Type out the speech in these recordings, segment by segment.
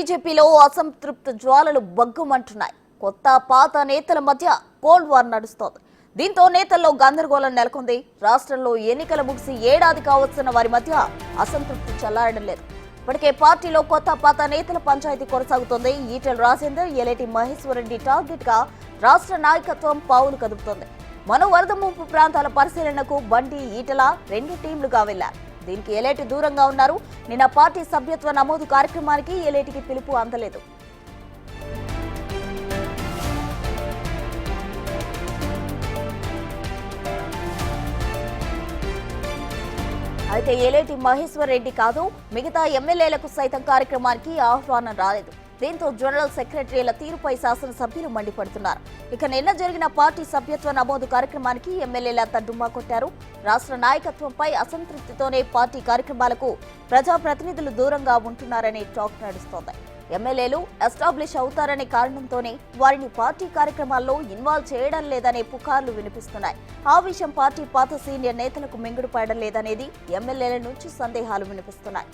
బీజేపీలో అసంతృప్త జ్వాలలు బగ్గుమంటున్నాయి. కొత్త పాత నేతల మధ్య కోల్డ్ వార్ నడుస్తోంది. దీంతో నేతల్లో గందరగోళం నెలకొంది. రాష్ట్రంలో ఎన్నికలు ముగిసి ఏడాది కావస్తున్న వారి మధ్య అసంతృప్తి చల్లారడం లేదు. ఇప్పటికే పార్టీలో కొత్త పాత నేతల పంచాయతీ కొనసాగుతోంది. ఈటెల రాజేందర్, ఎలేటి మహేశ్వర్ రెడ్డి టార్గెట్ గా రాష్ట్ర నాయకత్వం పావులు కదుపుతోంది. మరో వరద ముంపు ప్రాంతాల పరిశీలనకు బండి, ఈటెల రెండు టీంలుగా వెళ్లారు. దీనికి ఎలేటి దూరంగా ఉన్నారు. నిన్న పార్టీ సభ్యత్వ నమోదు కార్యక్రమానికి ఎలేటికి పిలుపు అందలేదు. అయితే ఎలేటి మహేశ్వర్ రెడ్డి కాదు, మిగతా ఎమ్మెల్యేలకు సైతం కార్యక్రమానికి ఆహ్వానం రాలేదు. దీంతో జనరల్ సెక్రటరీల తీరుపై శాసనసభ్యులు మండిపడుతున్నారు. ఇక నిన్న జరిగిన పార్టీ సభ్యత్వ నమోదు కార్యక్రమానికి ఎమ్మెల్యేలంతా డుమ్మా కొట్టారు. రాష్ట్ర నాయకత్వంపై అసంతృప్తితోనే పార్టీ కార్యక్రమాలకు ప్రజాప్రతినిధులు దూరంగా ఉంటున్నారనే టాక్ నడుస్తోంది. ఎమ్మెల్యేలు ఎస్టాబ్లిష్ అవుతారనే కారణంతోనే వారిని పార్టీ కార్యక్రమాల్లో ఇన్వాల్వ్ చేయడం లేదనే పుకార్లు వినిపిస్తున్నాయి. ఆ విషయం పార్టీ పాత సీనియర్ నేతలకు మింగుడు పడడం లేదనేది ఎమ్మెల్యేల నుంచి సందేహాలు వినిపిస్తున్నాయి.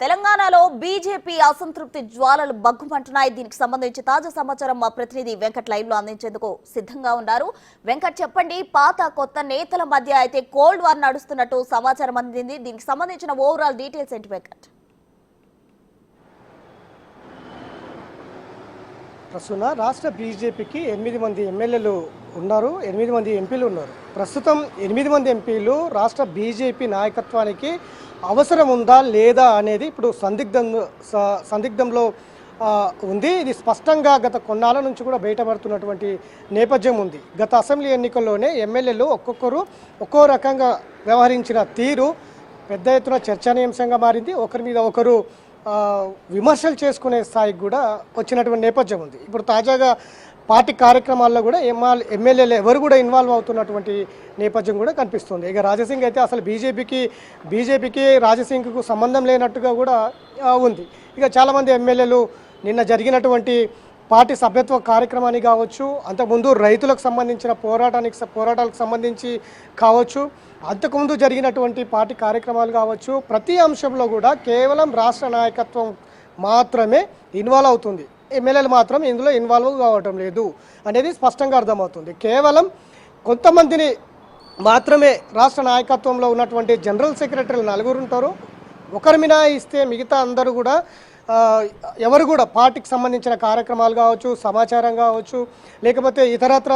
తెలంగాణలో బీజేపీ అసంతృప్తి జ్వాలలు బగ్గుమంటున్నాయి. దీనికి సంబంధించి తాజా సమాచారం మా ప్రతినిధి వెంకట్ లైవ్ లో అందించేందుకు సిద్ధంగా ఉన్నారు. వెంకట్, చెప్పండి, పాత కొత్త నేతల మధ్య అయితే కోల్డ్ వార్ నడుస్తున్నట్టు సమాచారం అందింది. దీనికి సంబంధించిన ఓవరాల్ డీటెయిల్స్ ఏంటి వెంకట్? ప్రస్తుతం రాష్ట్ర బీజేపీకి 8 మంది ఎమ్మెల్యేలు ఉన్నారు, 8 మంది ఎంపీలు ఉన్నారు. ప్రస్తుతం 8 మంది ఎంపీలు రాష్ట్ర బీజేపీ నాయకత్వానికి అవసరం ఉందా లేదా అనేది ఇప్పుడు సందిగ్ధంలో ఉంది. ఇది స్పష్టంగా గత కొన్నాళ్ళ నుంచి కూడా బయటపడుతున్నటువంటి నేపథ్యం ఉంది. గత అసెంబ్లీ ఎన్నికల్లోనే ఎమ్మెల్యేలు ఒక్కొక్కరు ఒక్కో రకంగా వ్యవహరించిన తీరు పెద్ద ఎత్తున చర్చనీయాంశంగా మారింది. ఒకరి మీద ఒకరు విమర్శలు చేసుకునే స్థాయికి కూడా వచ్చినటువంటి నేపథ్యం ఉంది. ఇప్పుడు తాజాగా పార్టీ కార్యక్రమాల్లో కూడా ఎమ్మెల్యేలు ఎవరు కూడా ఇన్వాల్వ్ అవుతున్నటువంటి నేపథ్యం కూడా కనిపిస్తుంది. ఇక రాజసింగ్ అయితే అసలు బీజేపీకి రాజసింగ్కు సంబంధం లేనట్టుగా కూడా ఉంది. ఇక చాలామంది ఎమ్మెల్యేలు నిన్న జరిగినటువంటి పార్టీ సభ్యత్వ కార్యక్రమానికి కావచ్చు, అంతకుముందు రైతులకు సంబంధించిన పోరాటాలకు సంబంధించి కావచ్చు, అంతకుముందు జరిగినటువంటి పార్టీ కార్యక్రమాలు కావచ్చు, ప్రతి అంశంలో కూడా కేవలం రాష్ట్ర నాయకత్వం మాత్రమే ఇన్వాల్వ్ అవుతుంది. ఎమ్మెల్యేలు మాత్రం ఇందులో ఇన్వాల్వ్ కావటం లేదు అనేది స్పష్టంగా అర్థమవుతుంది. కేవలం కొంతమందిని మాత్రమే రాష్ట్ర నాయకత్వంలో ఉన్నటువంటి జనరల్ సెక్రటరీలు 4 ఉంటారు. ఒకరి మినహాయిస్తే మిగతా అందరూ కూడా ఎవరు కూడా పార్టీకి సంబంధించిన కార్యక్రమాలు కావచ్చు, సమాచారం కావచ్చు, లేకపోతే ఇతరత్ర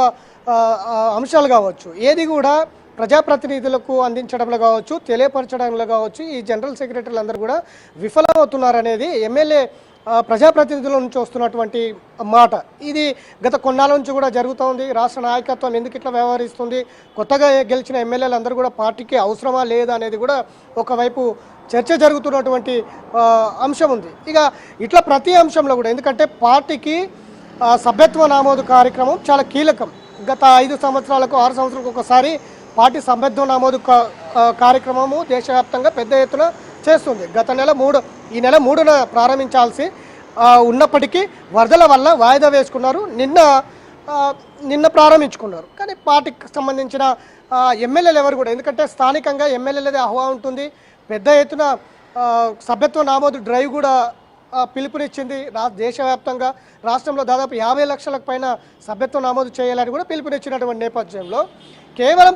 అంశాలు కావచ్చు, ఏది కూడా ప్రజాప్రతినిధులకు అందించడంలో కావచ్చు, తెలియపరచడంలో కావచ్చు, ఈ జనరల్ సెక్రటరీలు అందరూ కూడా విఫలమవుతున్నారనేది ఎమ్మెల్యే ప్రజాప్రతినిధుల నుంచి వస్తున్నటువంటి మాట. ఇది గత కొన్నాళ్ళ నుంచి కూడా జరుగుతోంది. రాష్ట్ర నాయకత్వం ఎందుకు ఇట్లా వ్యవహరిస్తుంది, కొత్తగా గెలిచిన ఎమ్మెల్యేలు అందరూ కూడా పార్టీకి అవసరమా లేదా అనేది కూడా ఒకవైపు చర్చ జరుగుతున్నటువంటి అంశం ఉంది. ఇక ఇట్లా ప్రతి అంశంలో కూడా, ఎందుకంటే పార్టీకి సభ్యత్వ నమోదు కార్యక్రమం చాలా కీలకం. గత 5 సంవత్సరాలకు 6 సంవత్సరాలకు ఒకసారి పార్టీ సభ్యత్వ నమోదు కార్యక్రమము దేశవ్యాప్తంగా పెద్ద ఎత్తున చేస్తుంది. ఈ నెల 3న ప్రారంభించాల్సి ఉన్నప్పటికీ వరదల వల్ల వాయిదా వేసుకున్నారు. నిన్న ప్రారంభించుకున్నారు. కానీ పార్టీకి సంబంధించిన ఎమ్మెల్యేలు ఎవరు కూడా, ఎందుకంటే స్థానికంగా ఎమ్మెల్యేలదే ఆహ్వా ఉంటుంది. పెద్ద ఎత్తున సభ్యత్వ నమోదు డ్రైవ్ కూడా పిలుపునిచ్చింది. దేశవ్యాప్తంగా రాష్ట్రంలో దాదాపు 50 లక్షలకు పైన సభ్యత్వ నమోదు చేయాలని కూడా పిలుపునిచ్చినటువంటి నేపథ్యంలో కేవలం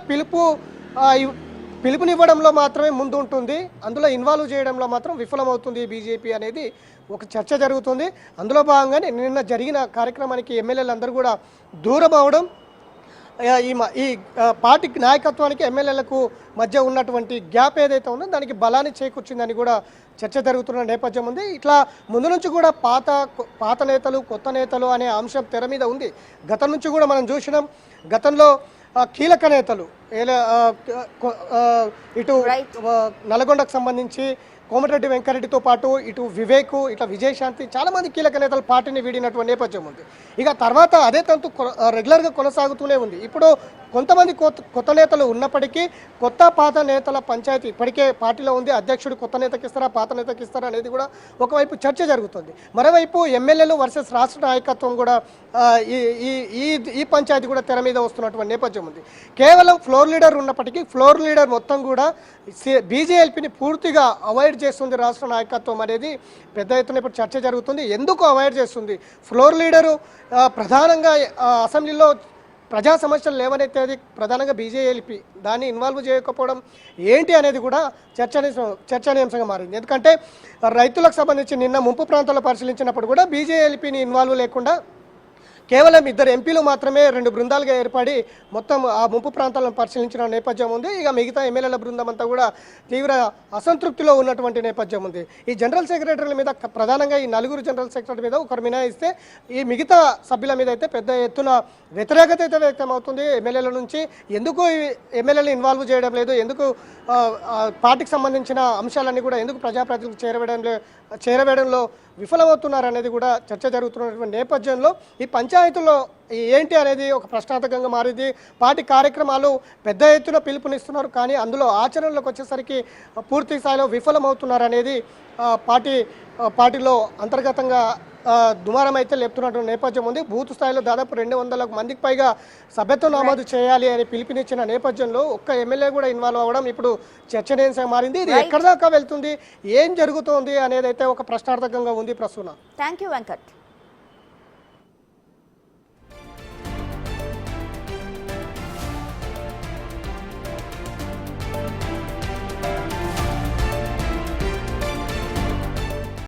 పిలుపునివ్వడంలో మాత్రమే ముందు ఉంటుంది, అందులో ఇన్వాల్వ్ చేయడంలో మాత్రం విఫలమవుతుంది బీజేపీ అనేది ఒక చర్చ జరుగుతుంది. అందులో భాగంగానే నిన్న జరిగిన కార్యక్రమానికి ఎమ్మెల్యేలు అందరూ కూడా దూరం అవడం, ఈ పార్టీ నాయకత్వానికి ఎమ్మెల్యేలకు మధ్య ఉన్నటువంటి గ్యాప్ ఏదైతే ఉందో దానికి బలాన్ని చేకూర్చిందని కూడా చర్చ జరుగుతున్న నేపథ్యం ఉంది. ఇట్లా ముందు నుంచి కూడా పాత నేతలు కొత్త నేతలు అనే అంశం తెర మీద ఉంది. గతం నుంచి కూడా మనం చూసినాం. గతంలో కీలక నేతలు ఇటు నల్గొండకు సంబంధించి కోమటిరెడ్డి వెంకరెడ్డితో పాటు ఇటు వివేక్ ఇట్లా విజయశాంతి చాలామంది కీలక నేతలు పార్టీని వీడినటువంటి నేపథ్యం ఉంది. ఇక తర్వాత అదే తంతు రెగ్యులర్గా కొనసాగుతూనే ఉంది. ఇప్పుడు కొంతమంది కొత్త నేతలు ఉన్నప్పటికీ కొత్త పాత నేతల పంచాయతీ ఇప్పటికే పార్టీలో ఉంది. అధ్యక్షుడు కొత్త నేతకి ఇస్తారా పాత నేతకి ఇస్తారా అనేది కూడా ఒకవైపు చర్చ జరుగుతుంది. మరోవైపు ఎమ్మెల్యేలు వర్సెస్ రాష్ట్ర నాయకత్వం కూడా ఈ పంచాయతీ కూడా తెర మీద వస్తున్నటువంటి నేపథ్యం ఉంది. కేవలం ఫ్లోర్ లీడర్ ఉన్నప్పటికీ ఫ్లోర్ లీడర్ మొత్తం కూడా బీజేఎల్పీని పూర్తిగా అవాయిడ్ చేస్తుంది రాష్ట్ర నాయకత్వం అనేది పెద్ద ఎత్తున ఇప్పుడు చర్చ జరుగుతుంది. ఎందుకు అవాయిడ్ చేస్తుంది? ఫ్లోర్ లీడరు ప్రధానంగా అసెంబ్లీలో ప్రజా సమస్యలు లేవనెత్తేది ప్రధానంగా బీజేఎల్పీ, దాన్ని ఇన్వాల్వ్ చేయకపోవడం ఏంటి అనేది కూడా చర్చనీయాంశంగా మారింది. ఎందుకంటే రైతులకు సంబంధించి నిన్న ముంపు ప్రాంతాల్లో పరిశీలించినప్పుడు కూడా బీజేఎల్పీని ఇన్వాల్వ్ లేకుండా కేవలం 2 ఎంపీలు మాత్రమే 2 బృందాలుగా ఏర్పడి మొత్తం ఆ ముంపు ప్రాంతాలను పరిశీలించిన నేపథ్యం ఉంది. ఇక మిగతా ఎమ్మెల్యేల బృందం అంతా కూడా తీవ్ర అసంతృప్తిలో ఉన్నటువంటి నేపథ్యం ఉంది. ఈ జనరల్ సెక్రటరీల మీద ప్రధానంగా ఈ 4 జనరల్ సెక్రటరీ మీద ఒకరు మినహాయిస్తే ఈ మిగతా సభ్యుల మీద అయితే పెద్ద ఎత్తున వ్యతిరేకత అయితే వ్యక్తం అవుతుంది ఎమ్మెల్యేల నుంచి. ఎందుకు ఎమ్మెల్యేలు ఇన్వాల్వ్ చేయడం లేదు, ఎందుకు పార్టీకి సంబంధించిన అంశాలన్నీ కూడా ఎందుకు ప్రజాప్రతినిధులకు చేరవేయడంలో విఫలమవుతున్నారు అనేది కూడా చర్చ జరుగుతున్నటువంటి నేపథ్యంలో ఈ పంచాయతీలో ఏంటి అనేది ఒక ప్రశ్నార్థకంగా మారింది. పార్టీ కార్యక్రమాలు పెద్ద ఎత్తున పిలుపునిస్తున్నారు, కానీ అందులో ఆచరణలోకి వచ్చేసరికి పూర్తి స్థాయిలో విఫలమవుతున్నారు అనేది పార్టీలో అంతర్గతంగా దుమారం అయితే లేపుతున్నటువంటి నేపథ్యం ఉంది. బూత్ స్థాయిలో దాదాపు 200 మందికి పైగా సభ్యత్వం నమోదు చేయాలి అని పిలుపునిచ్చిన నేపథ్యంలో ఒక్క ఎమ్మెల్యే కూడా ఇన్వాల్వ్ అవ్వడం ఇప్పుడు చర్చనీయాంశంగా మారింది. ఇది ఎక్కడి దాకా వెళ్తుంది, ఏం జరుగుతోంది అనేది అయితే ఒక ప్రశ్నార్థకంగా ఉంది ప్రస్తుతం. Thank you Venkat.